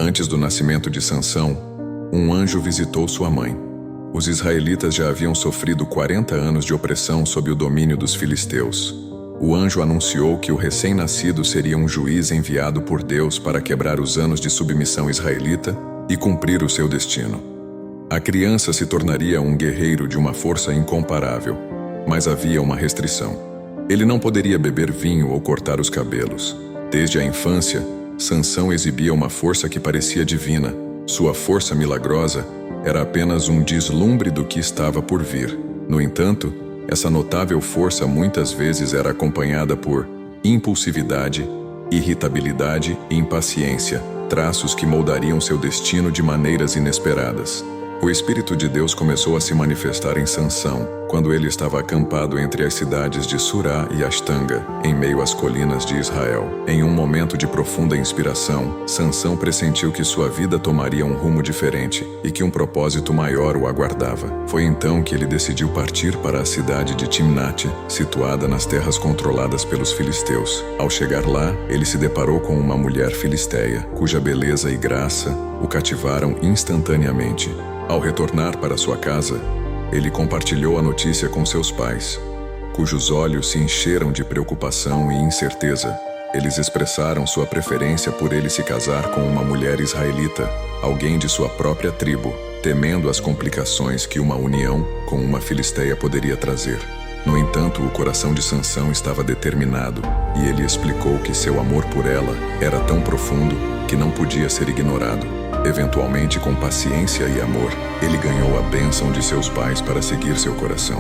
Antes do nascimento de Sansão, um anjo visitou sua mãe. Os israelitas já haviam sofrido 40 anos de opressão sob o domínio dos filisteus. O anjo anunciou que o recém-nascido seria um juiz enviado por Deus para quebrar os anos de submissão israelita e cumprir o seu destino. A criança se tornaria um guerreiro de uma força incomparável, mas havia uma restrição. Ele não poderia beber vinho ou cortar os cabelos. Desde a infância, Sansão exibia uma força que parecia divina. Sua força milagrosa era apenas um deslumbre do que estava por vir. No entanto, essa notável força muitas vezes era acompanhada por impulsividade, irritabilidade e impaciência, traços que moldariam seu destino de maneiras inesperadas. O Espírito de Deus começou a se manifestar em Sansão, quando ele estava acampado entre as cidades de Surá e Ashtanga, em meio às colinas de Israel. Em um momento de profunda inspiração, Sansão pressentiu que sua vida tomaria um rumo diferente e que um propósito maior o aguardava. Foi então que ele decidiu partir para a cidade de Timnate, situada nas terras controladas pelos filisteus. Ao chegar lá, ele se deparou com uma mulher filisteia, cuja beleza e graça o cativaram instantaneamente. Ao retornar para sua casa, ele compartilhou a notícia com seus pais, cujos olhos se encheram de preocupação e incerteza. Eles expressaram sua preferência por ele se casar com uma mulher israelita, alguém de sua própria tribo, temendo as complicações que uma união com uma filisteia poderia trazer. No entanto, o coração de Sansão estava determinado, e ele explicou que seu amor por ela era tão profundo que não podia ser ignorado. Eventualmente, com paciência e amor, ele ganhou a bênção de seus pais para seguir seu coração.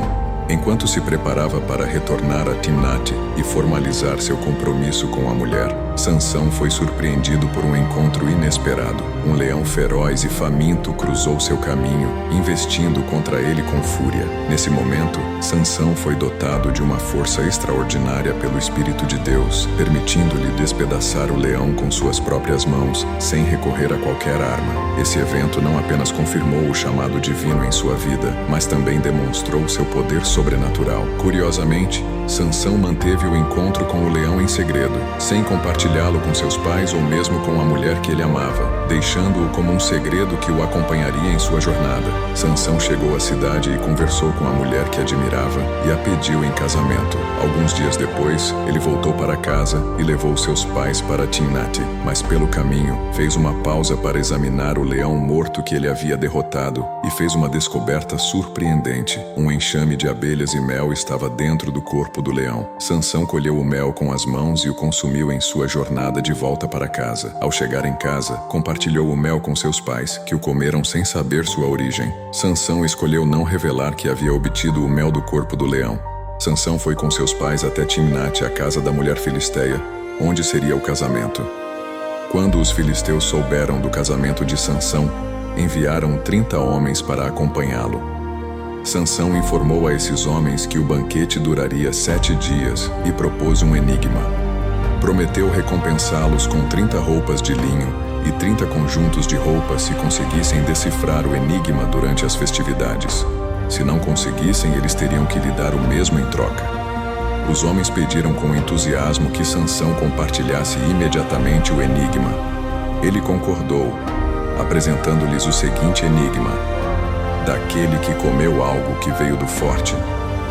Enquanto se preparava para retornar a Timnate e formalizar seu compromisso com a mulher, Sansão foi surpreendido por um encontro inesperado. Um leão feroz e faminto cruzou seu caminho, investindo contra ele com fúria. Nesse momento, Sansão foi dotado de uma força extraordinária pelo Espírito de Deus, permitindo-lhe despedaçar o leão com suas próprias mãos, sem recorrer a qualquer arma. Esse evento não apenas confirmou o chamado divino em sua vida, mas também demonstrou seu poder sobrenatural. Curiosamente, Sansão manteve o encontro com o leão em segredo, sem compartilhá-lo com seus pais ou mesmo com a mulher que ele amava, deixando-o como um segredo que o acompanharia em sua jornada. Sansão chegou à cidade e conversou com a mulher que admirava e a pediu em casamento. Alguns dias depois, ele voltou para casa e levou seus pais para Timnate, mas pelo caminho fez uma pausa para examinar o leão morto que ele havia derrotado e fez uma descoberta surpreendente. Um enxame de abelhas e mel estava dentro do corpo do leão. Sansão colheu o mel com as mãos e o consumiu em sua jornada de volta para casa. Ao chegar em casa, compartilhou o mel com seus pais, que o comeram sem saber sua origem. Sansão escolheu não revelar que havia obtido o mel do corpo do leão. Sansão foi com seus pais até Timnate, a casa da mulher filisteia, onde seria o casamento. Quando os filisteus souberam do casamento de Sansão, enviaram 30 homens para acompanhá-lo. Sansão informou a esses homens que o banquete duraria 7 dias e propôs um enigma. Prometeu recompensá-los com 30 roupas de linho e 30 conjuntos de roupas se conseguissem decifrar o enigma durante as festividades. Se não conseguissem, eles teriam que lhe dar o mesmo em troca. Os homens pediram com entusiasmo que Sansão compartilhasse imediatamente o enigma. Ele concordou, apresentando-lhes o seguinte enigma: daquele que comeu algo que veio do forte,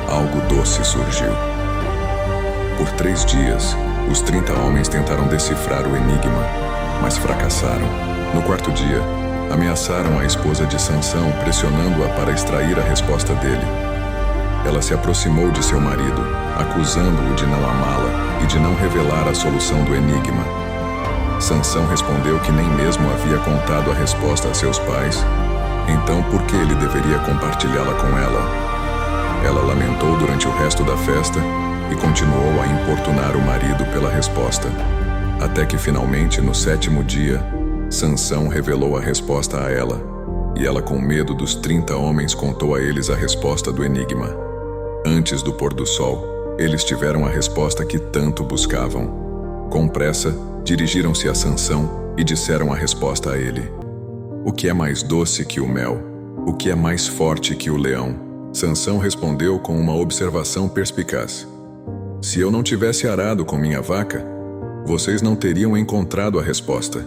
algo doce surgiu. Por 3 dias, os 30 homens tentaram decifrar o enigma, mas fracassaram. No 4º dia, ameaçaram a esposa de Sansão, pressionando-a para extrair a resposta dele. Ela se aproximou de seu marido, acusando-o de não amá-la e de não revelar a solução do enigma. Sansão respondeu que nem mesmo havia contado a resposta a seus pais. Então, por que ele deveria compartilhá-la com ela? Ela lamentou durante o resto da festa e continuou a importunar o marido pela resposta. Até que, finalmente, no 7º dia, Sansão revelou a resposta a ela, e ela, com medo dos 30 homens, contou a eles a resposta do enigma. Antes do pôr do sol, eles tiveram a resposta que tanto buscavam. Com pressa, dirigiram-se a Sansão e disseram a resposta a ele: o que é mais doce que o mel? O que é mais forte que o leão? Sansão respondeu com uma observação perspicaz: se eu não tivesse arado com minha vaca, vocês não teriam encontrado a resposta.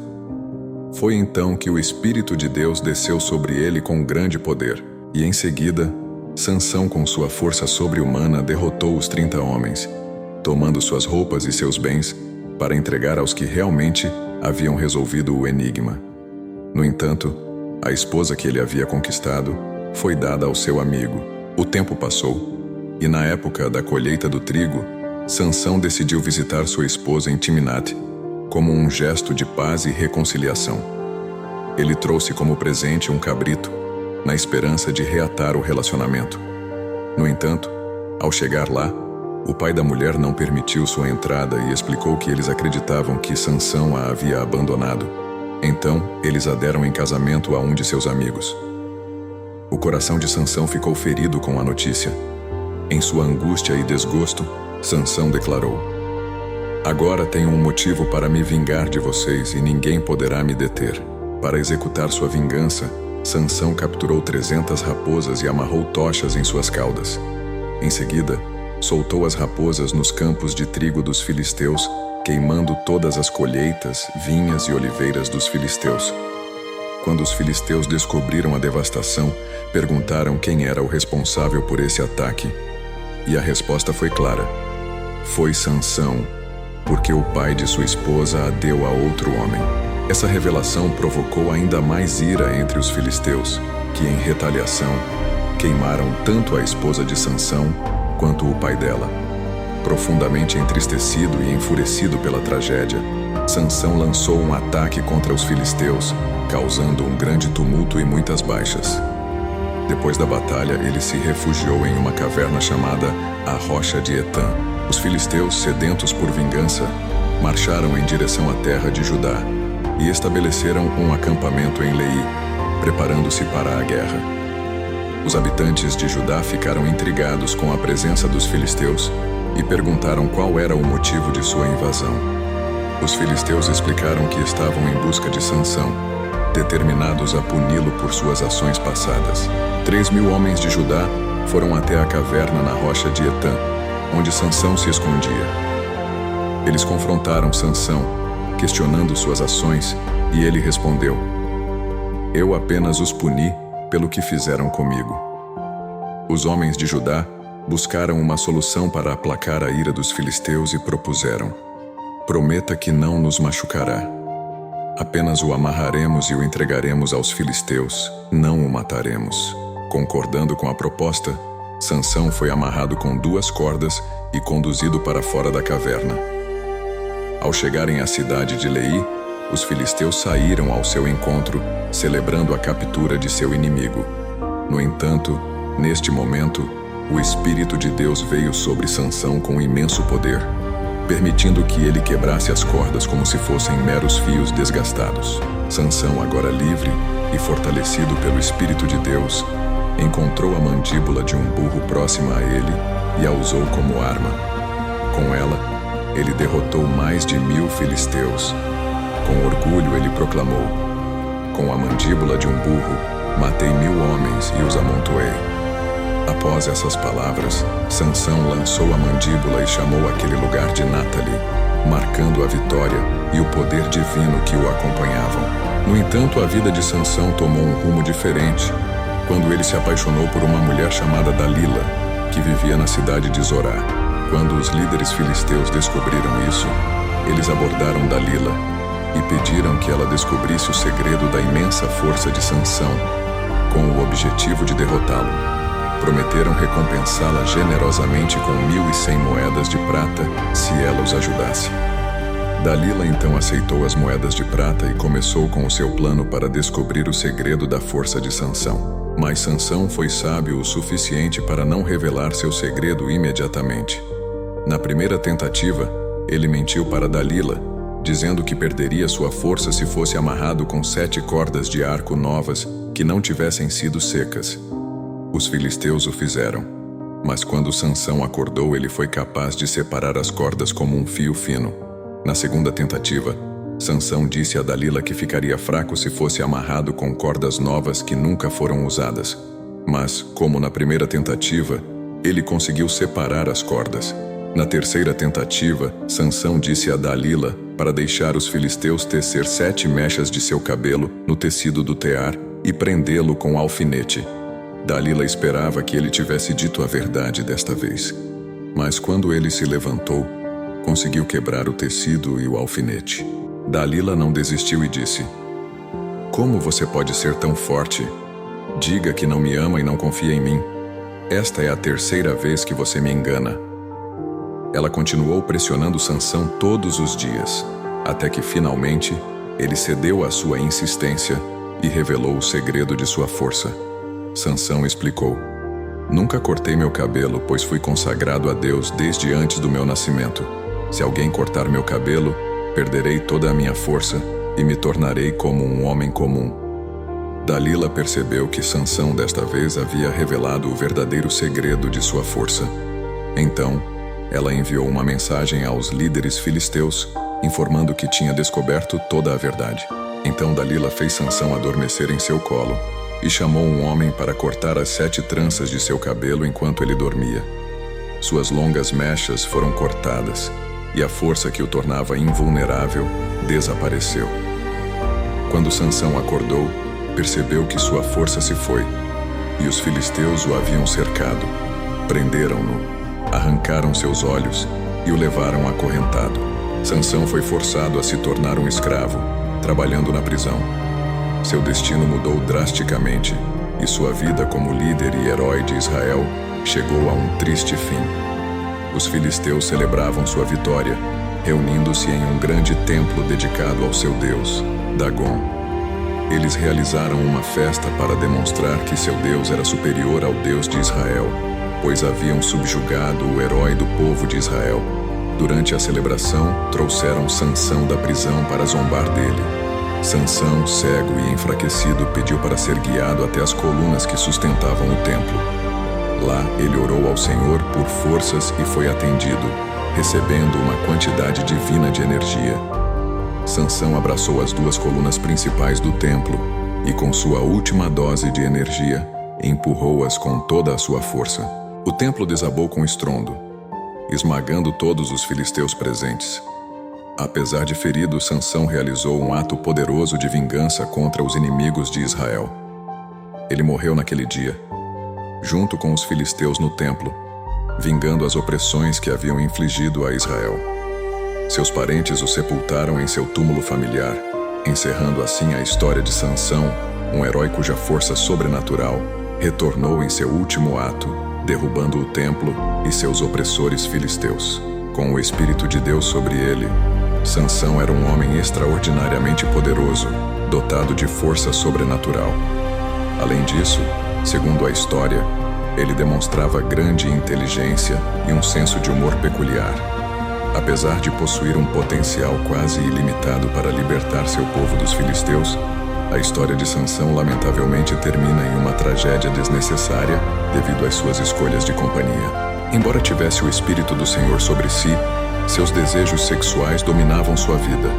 Foi então que o Espírito de Deus desceu sobre ele com grande poder, e em seguida, Sansão, com sua força sobre-humana, derrotou os 30 homens, tomando suas roupas e seus bens para entregar aos que realmente haviam resolvido o enigma. No entanto, a esposa que ele havia conquistado foi dada ao seu amigo. O tempo passou, e na época da colheita do trigo, Sansão decidiu visitar sua esposa em Timnate, como um gesto de paz e reconciliação. Ele trouxe como presente um cabrito, na esperança de reatar o relacionamento. No entanto, ao chegar lá, o pai da mulher não permitiu sua entrada e explicou que eles acreditavam que Sansão a havia abandonado. Então, eles a deram em casamento a um de seus amigos. O coração de Sansão ficou ferido com a notícia. Em sua angústia e desgosto, Sansão declarou: "Agora tenho um motivo para me vingar de vocês e ninguém poderá me deter." Para executar sua vingança, Sansão capturou 300 raposas e amarrou tochas em suas caudas. Em seguida, soltou as raposas nos campos de trigo dos filisteus, queimando todas as colheitas, vinhas e oliveiras dos filisteus. Quando os filisteus descobriram a devastação, perguntaram quem era o responsável por esse ataque. E a resposta foi clara: foi Sansão, porque o pai de sua esposa a deu a outro homem. Essa revelação provocou ainda mais ira entre os filisteus, que em retaliação queimaram tanto a esposa de Sansão quanto o pai dela. Profundamente entristecido e enfurecido pela tragédia, Sansão lançou um ataque contra os filisteus, causando um grande tumulto e muitas baixas. Depois da batalha, ele se refugiou em uma caverna chamada a Rocha de Etã. Os filisteus, sedentos por vingança, marcharam em direção à terra de Judá e estabeleceram um acampamento em Leí, preparando-se para a guerra. Os habitantes de Judá ficaram intrigados com a presença dos filisteus e perguntaram qual era o motivo de sua invasão. Os filisteus explicaram que estavam em busca de Sansão, determinados a puni-lo por suas ações passadas. 3.000 homens de Judá foram até a caverna na rocha de Etã, onde Sansão se escondia. Eles confrontaram Sansão, questionando suas ações, e ele respondeu: "Eu apenas os puni pelo que fizeram comigo." Os homens de Judá buscaram uma solução para aplacar a ira dos filisteus e propuseram: "Prometa que não nos machucará. Apenas o amarraremos e o entregaremos aos filisteus, não o mataremos." Concordando com a proposta, Sansão foi amarrado com 2 cordas e conduzido para fora da caverna. Ao chegarem à cidade de Leí, os filisteus saíram ao seu encontro, celebrando a captura de seu inimigo. No entanto, neste momento, o Espírito de Deus veio sobre Sansão com imenso poder, permitindo que ele quebrasse as cordas como se fossem meros fios desgastados. Sansão, agora livre e fortalecido pelo Espírito de Deus, encontrou a mandíbula de um burro próxima a ele e a usou como arma. Com ela, ele derrotou mais de 1.000 filisteus. Com orgulho ele proclamou: "Com a mandíbula de um burro, matei 1.000 homens e os amontoei." Após essas palavras, Sansão lançou a mandíbula e chamou aquele lugar de Natali, marcando a vitória e o poder divino que o acompanhavam. No entanto, a vida de Sansão tomou um rumo diferente quando ele se apaixonou por uma mulher chamada Dalila, que vivia na cidade de Zorá. Quando os líderes filisteus descobriram isso, eles abordaram Dalila e pediram que ela descobrisse o segredo da imensa força de Sansão, com o objetivo de derrotá-lo. Prometeram recompensá-la generosamente com 1.100 moedas de prata se ela os ajudasse. Dalila então aceitou as moedas de prata e começou com o seu plano para descobrir o segredo da força de Sansão. Mas Sansão foi sábio o suficiente para não revelar seu segredo imediatamente. Na primeira tentativa, ele mentiu para Dalila, dizendo que perderia sua força se fosse amarrado com 7 cordas de arco novas que não tivessem sido secas. Os filisteus o fizeram, mas quando Sansão acordou, ele foi capaz de separar as cordas como um fio fino. Na segunda tentativa, Sansão disse a Dalila que ficaria fraco se fosse amarrado com cordas novas que nunca foram usadas. Mas, como na primeira tentativa, ele conseguiu separar as cordas. Na terceira tentativa, Sansão disse a Dalila para deixar os filisteus tecer 7 mechas de seu cabelo no tecido do tear e prendê-lo com alfinete. Dalila esperava que ele tivesse dito a verdade desta vez. Mas quando ele se levantou, conseguiu quebrar o tecido e o alfinete. Dalila não desistiu e disse: "Como você pode ser tão forte? Diga que não me ama e não confia em mim. Esta é a 3ª vez que você me engana." Ela continuou pressionando Sansão todos os dias, até que finalmente ele cedeu à sua insistência e revelou o segredo de sua força. Sansão explicou: "Nunca cortei meu cabelo, pois fui consagrado a Deus desde antes do meu nascimento. Se alguém cortar meu cabelo, perderei toda a minha força e me tornarei como um homem comum." Dalila percebeu que Sansão desta vez havia revelado o verdadeiro segredo de sua força. Então, ela enviou uma mensagem aos líderes filisteus, informando que tinha descoberto toda a verdade. Então Dalila fez Sansão adormecer em seu colo e chamou um homem para cortar as 7 tranças de seu cabelo enquanto ele dormia. Suas longas mechas foram cortadas e a força que o tornava invulnerável desapareceu. Quando Sansão acordou, percebeu que sua força se foi, e os filisteus o haviam cercado. Prenderam-no, arrancaram seus olhos e o levaram acorrentado. Sansão foi forçado a se tornar um escravo, trabalhando na prisão. Seu destino mudou drasticamente, e sua vida como líder e herói de Israel chegou a um triste fim. Os filisteus celebravam sua vitória, reunindo-se em um grande templo dedicado ao seu deus, Dagon. Eles realizaram uma festa para demonstrar que seu Deus era superior ao Deus de Israel, pois haviam subjugado o herói do povo de Israel. Durante a celebração, trouxeram Sansão da prisão para zombar dele. Sansão, cego e enfraquecido, pediu para ser guiado até as colunas que sustentavam o templo. Lá, ele orou ao Senhor por forças e foi atendido, recebendo uma quantidade divina de energia. Sansão abraçou as 2 colunas principais do templo e, com sua última dose de energia, empurrou-as com toda a sua força. O templo desabou com estrondo, esmagando todos os filisteus presentes. Apesar de ferido, Sansão realizou um ato poderoso de vingança contra os inimigos de Israel. Ele morreu naquele dia, junto com os filisteus no templo, vingando as opressões que haviam infligido a Israel. Seus parentes o sepultaram em seu túmulo familiar, encerrando assim a história de Sansão, um herói cuja força sobrenatural retornou em seu último ato, derrubando o templo e seus opressores filisteus. Com o Espírito de Deus sobre ele, Sansão era um homem extraordinariamente poderoso, dotado de força sobrenatural. Além disso, segundo a história, ele demonstrava grande inteligência e um senso de humor peculiar. Apesar de possuir um potencial quase ilimitado para libertar seu povo dos filisteus, a história de Sansão lamentavelmente termina em uma tragédia desnecessária devido às suas escolhas de companhia. Embora tivesse o Espírito do Senhor sobre si, seus desejos sexuais dominavam sua vida.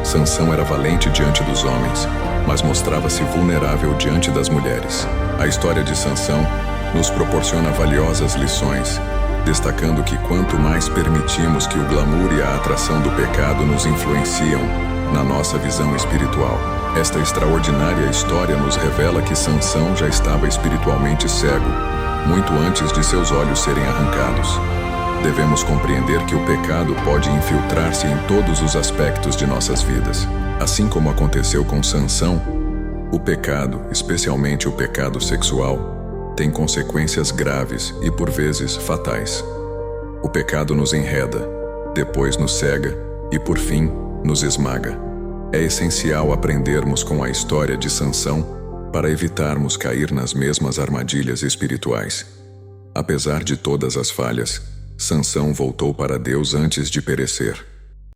Sansão era valente diante dos homens, mas mostrava-se vulnerável diante das mulheres. A história de Sansão nos proporciona valiosas lições, destacando que quanto mais permitimos que o glamour e a atração do pecado nos influenciam na nossa visão espiritual, esta extraordinária história nos revela que Sansão já estava espiritualmente cego, muito antes de seus olhos serem arrancados. Devemos compreender que o pecado pode infiltrar-se em todos os aspectos de nossas vidas. Assim como aconteceu com Sansão, o pecado, especialmente o pecado sexual, tem consequências graves e, por vezes, fatais. O pecado nos enreda, depois nos cega e, por fim, nos esmaga. É essencial aprendermos com a história de Sansão para evitarmos cair nas mesmas armadilhas espirituais. Apesar de todas as falhas, Sansão voltou para Deus antes de perecer.